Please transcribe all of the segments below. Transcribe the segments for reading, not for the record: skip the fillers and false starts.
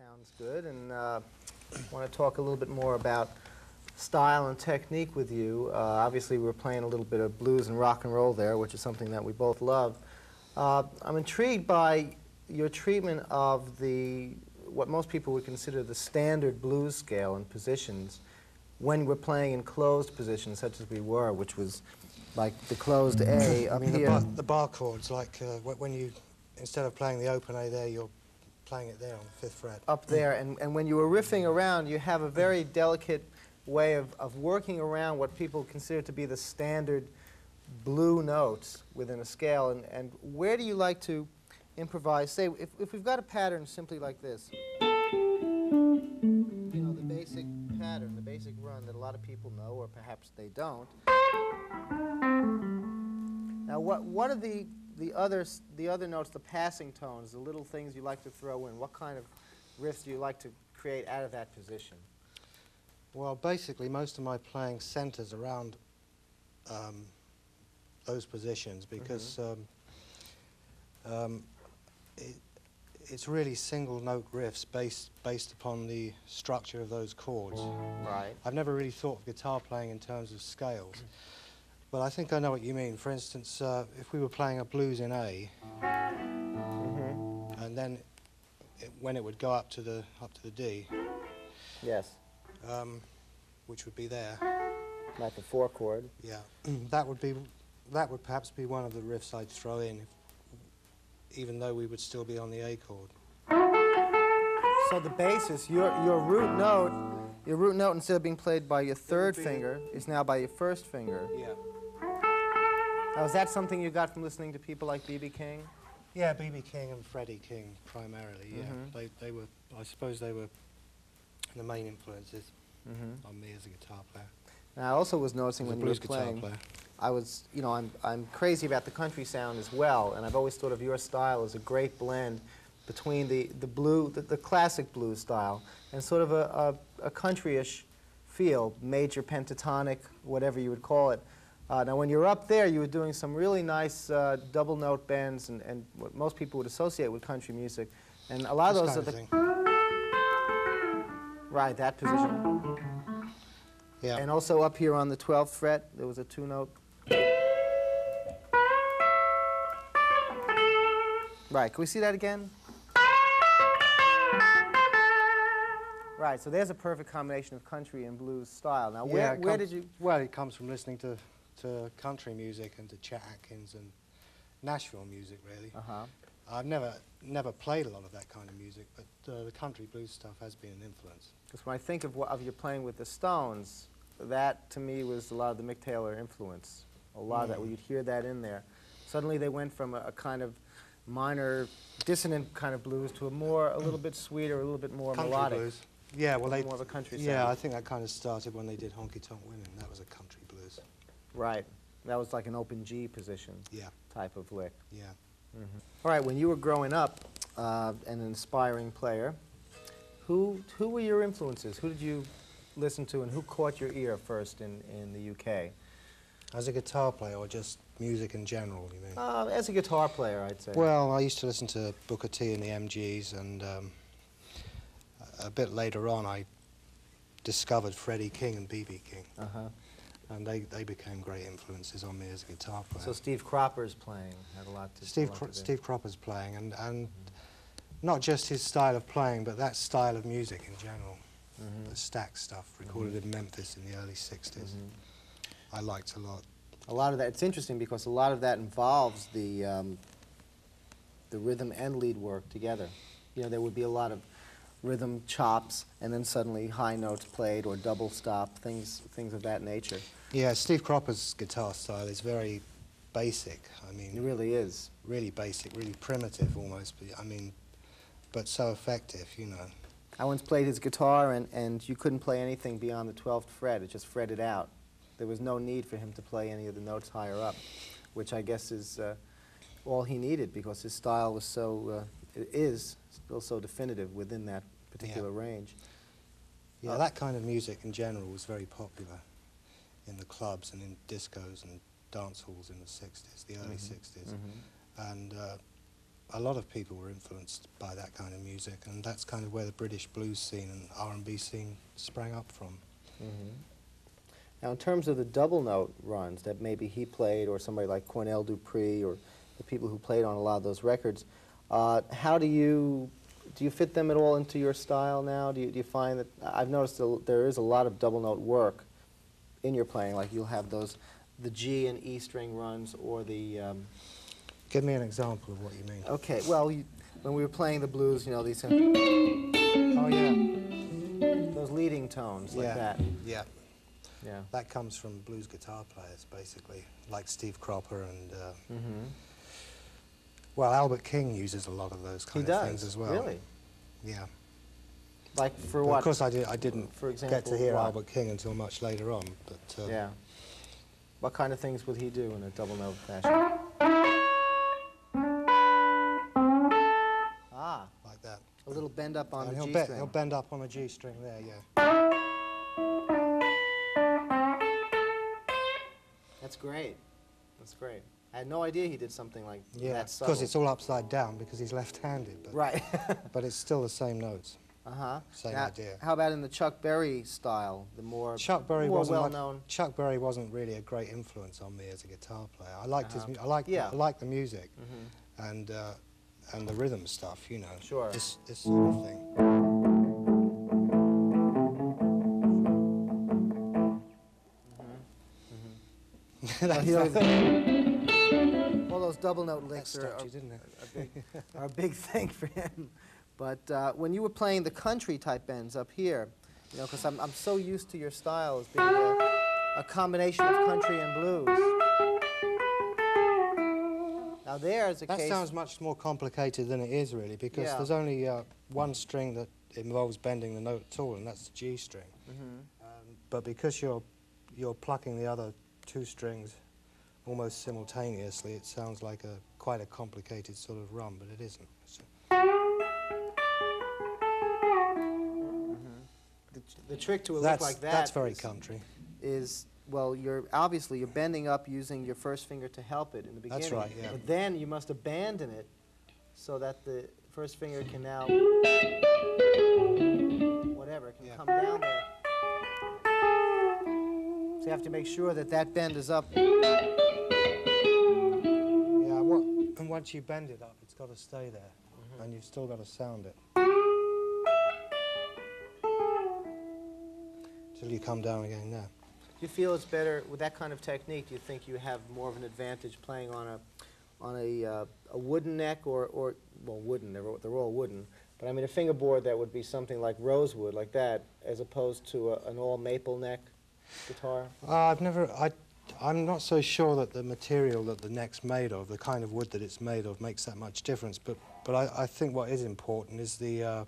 Sounds good, and I want to talk a little bit more about style and technique with you. Obviously, we're playing a little bit of blues and rock and roll there, which is something that we both love. I'm intrigued by your treatment of what most people would consider the standard blues scale and positions when we're playing in closed positions, such as we were, which was like the closed A up here. The bar chords, like when you, instead of playing the open A there, you're playing it there on the 5th fret. Up there, and when you were riffing around, you have a very delicate way of working around what people consider to be the standard blue notes within a scale. And where do you like to improvise? Say, if we've got a pattern simply like this, you know, the basic pattern, the basic run that a lot of people know, or perhaps they don't. Now, what are the other notes, the passing tones, the little things you like to throw in? What kind of riffs do you like to create out of that position? Well, basically, most of my playing centers around those positions because it's really single-note riffs based upon the structure of those chords. Right. I've never really thought of guitar playing in terms of scales. But I think I know what you mean. For instance, if we were playing a blues in A, and then when it would go up to the D, yes, which would be there, like a 4 chord. yeah, that would perhaps be one of the riffs I'd throw in, even though we would still be on the A chord. So the basis, your root note instead of being played by your 3rd finger is now by your 1st finger. Yeah. Now, is that something you got from listening to people like B.B. King? Yeah, B.B. King and Freddie King primarily. Yeah, they were. I suppose they were the main influences on me as a guitar player. And I also was noticing when you were playing, player. I was, you know, I'm crazy about the country sound as well, and I've always thought of your style as a great blend between the classic blues style and sort of a country-ish feel, major pentatonic, whatever you would call it. Now, when you're up there, you were doing some really nice double note bends and what most people would associate with country music, and a lot of those are the right, that position. Yeah. And also up here on the 12th fret, there was a 2-note. Right, can we see that again? Right, so there's a perfect combination of country and blues style. Now, where did you... Well, it comes from listening to country music and to Chet Atkins and Nashville music, really. I've never played a lot of that kind of music, but the country blues stuff has been an influence. Because when I think of your playing with the Stones, that to me was a lot of the Mick Taylor influence. A lot of that, where you'd hear that in there. Suddenly they went from a kind of minor, dissonant kind of blues to a little bit sweeter, a little bit more country melodic. Blues. Yeah, well, more of a country sound. Yeah, I think that kind of started when they did Honky Tonk Women. That was a country blues. Right. That was like an open G position. Yeah. Type of lick. Yeah. All right, when you were growing up, an inspiring player, who were your influences? Who did you listen to, and who caught your ear first in the UK? As a guitar player, or just music in general, you mean? As a guitar player, I'd say. Well, I used to listen to Booker T and the MGs, and a bit later on I discovered Freddie King and B.B. King. And they became great influences on me as a guitar player. So Steve Cropper's playing had a lot to do. Steve Cropper's playing, and not just his style of playing, but that style of music in general. The stack stuff recorded in Memphis in the early 60s. I liked a lot. A lot of that, it's interesting because a lot of that involves the rhythm and lead work together. You know, there would be a lot of rhythm chops and then suddenly high notes played or double stop, things of that nature. Yeah, Steve Cropper's guitar style is very basic. I mean, it really is. Really basic, really primitive almost, but I mean, but so effective, you know. I once played his guitar and you couldn't play anything beyond the 12th fret. It just fretted out. There was no need for him to play any of the notes higher up, which I guess is all he needed because his style was so, is still so definitive within that particular range. Yeah, that kind of music in general was very popular in the clubs and in discos and dance halls in the 60s, the early 60s. And a lot of people were influenced by that kind of music, and that's kind of where the British blues scene and R&B scene sprang up from. Mm-hmm. Now, in terms of the double note runs that maybe he played, or somebody like Cornell Dupree, or the people who played on a lot of those records, how do you fit them at all into your style now? Do you find that, I've noticed there is a lot of double note work in your playing, like you'll have the G and E string runs, or the... Give me an example of what you mean. Okay, well, when we were playing the blues, you know, these... Oh, yeah. Those leading tones, like that. Yeah. Yeah. That comes from blues guitar players, basically, like Steve Cropper and... Well, Albert King uses a lot of those kind of things as well. Really? Yeah. Like for But what? of course, I didn't for example, get to hear what? Albert King until much later on. But yeah. What kind of things would he do in a double note fashion? Ah. Like that. A little bend up on and the G string. He'll bend up on a G string there, yeah. That's great. That's great. I had no idea he did something like that subtle. Because it's all upside down because he's left-handed. But right. but it's still the same notes. Uh-huh. Same now, idea. How about in the Chuck Berry style, the more well-known? Chuck Berry wasn't really a great influence on me as a guitar player. I liked his. I liked the music, and the rhythm stuff. You know. Sure. This sort of thing. All those double note licks are a big thing for him. But when you were playing the country type bends up here, you know, because I'm so used to your style as being a combination of country and blues. Now there's a case... That sounds much more complicated than it is, really, because there's only one string that involves bending the note at all, and that's the G string. But because you're plucking the other two strings almost simultaneously, it sounds like quite a complicated sort of run, but it isn't. So. The trick to a lick like that's very country. Is, well, you're bending up using your first finger to help it in the beginning. That's right, yeah. But then you must abandon it so that the first finger can now, whatever, can come down there. So you have to make sure that that bend is up. Yeah, and once you bend it up, it's got to stay there, and you've still got to sound it. Till you come down again there. Do you feel it's better with that kind of technique? Do you think you have more of an advantage playing on a wooden neck or well, wooden? They're all wooden. But I mean a fingerboard that would be something like rosewood, like that, as opposed to an all maple neck guitar? I'm not so sure that the material that the neck's made of, the kind of wood that it's made of, makes that much difference. But I think what is important is the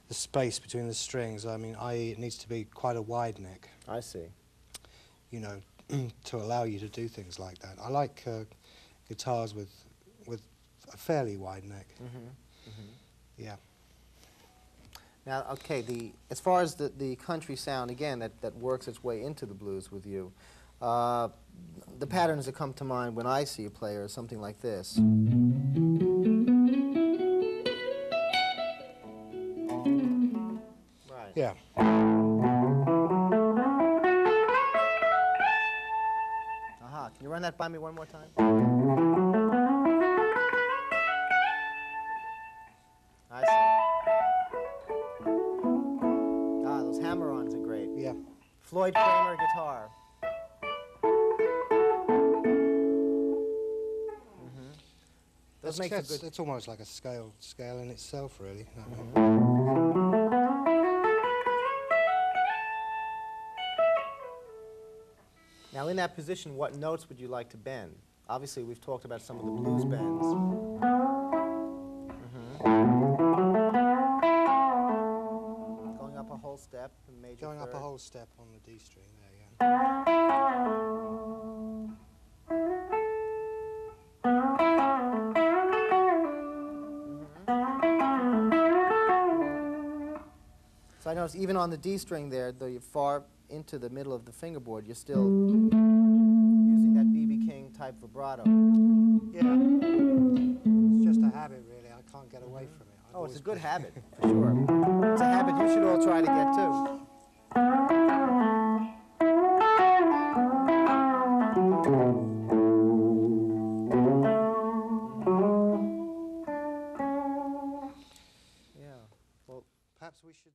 space between the strings. I mean, i.e. it needs to be quite a wide neck. I see. You know, to allow you to do things like that. I like guitars with a fairly wide neck. Yeah. Now, okay, as far as the country sound, again, that works its way into the blues with you, the patterns that come to mind when I see a player is something like this. Right. Yeah. Aha, can you run that by me one more time? I see. Ah, those hammer-ons are great. Yeah. Floyd Kramer guitar. That makes a good... It's almost like a scale in itself, really. Now, in that position, what notes would you like to bend? Obviously, we've talked about some of the blues bends. Going up a whole step, in major Going third. up a whole step on the D string there, yeah. So I notice even on the D string there, though you're far into the middle of the fingerboard, you're still using that B.B. King type vibrato. Yeah. It's just a habit, really. away from it. I've Oh, it's always a good played- habit, for sure. It's a habit you should all try to get too. Yeah. Well, Perhaps we should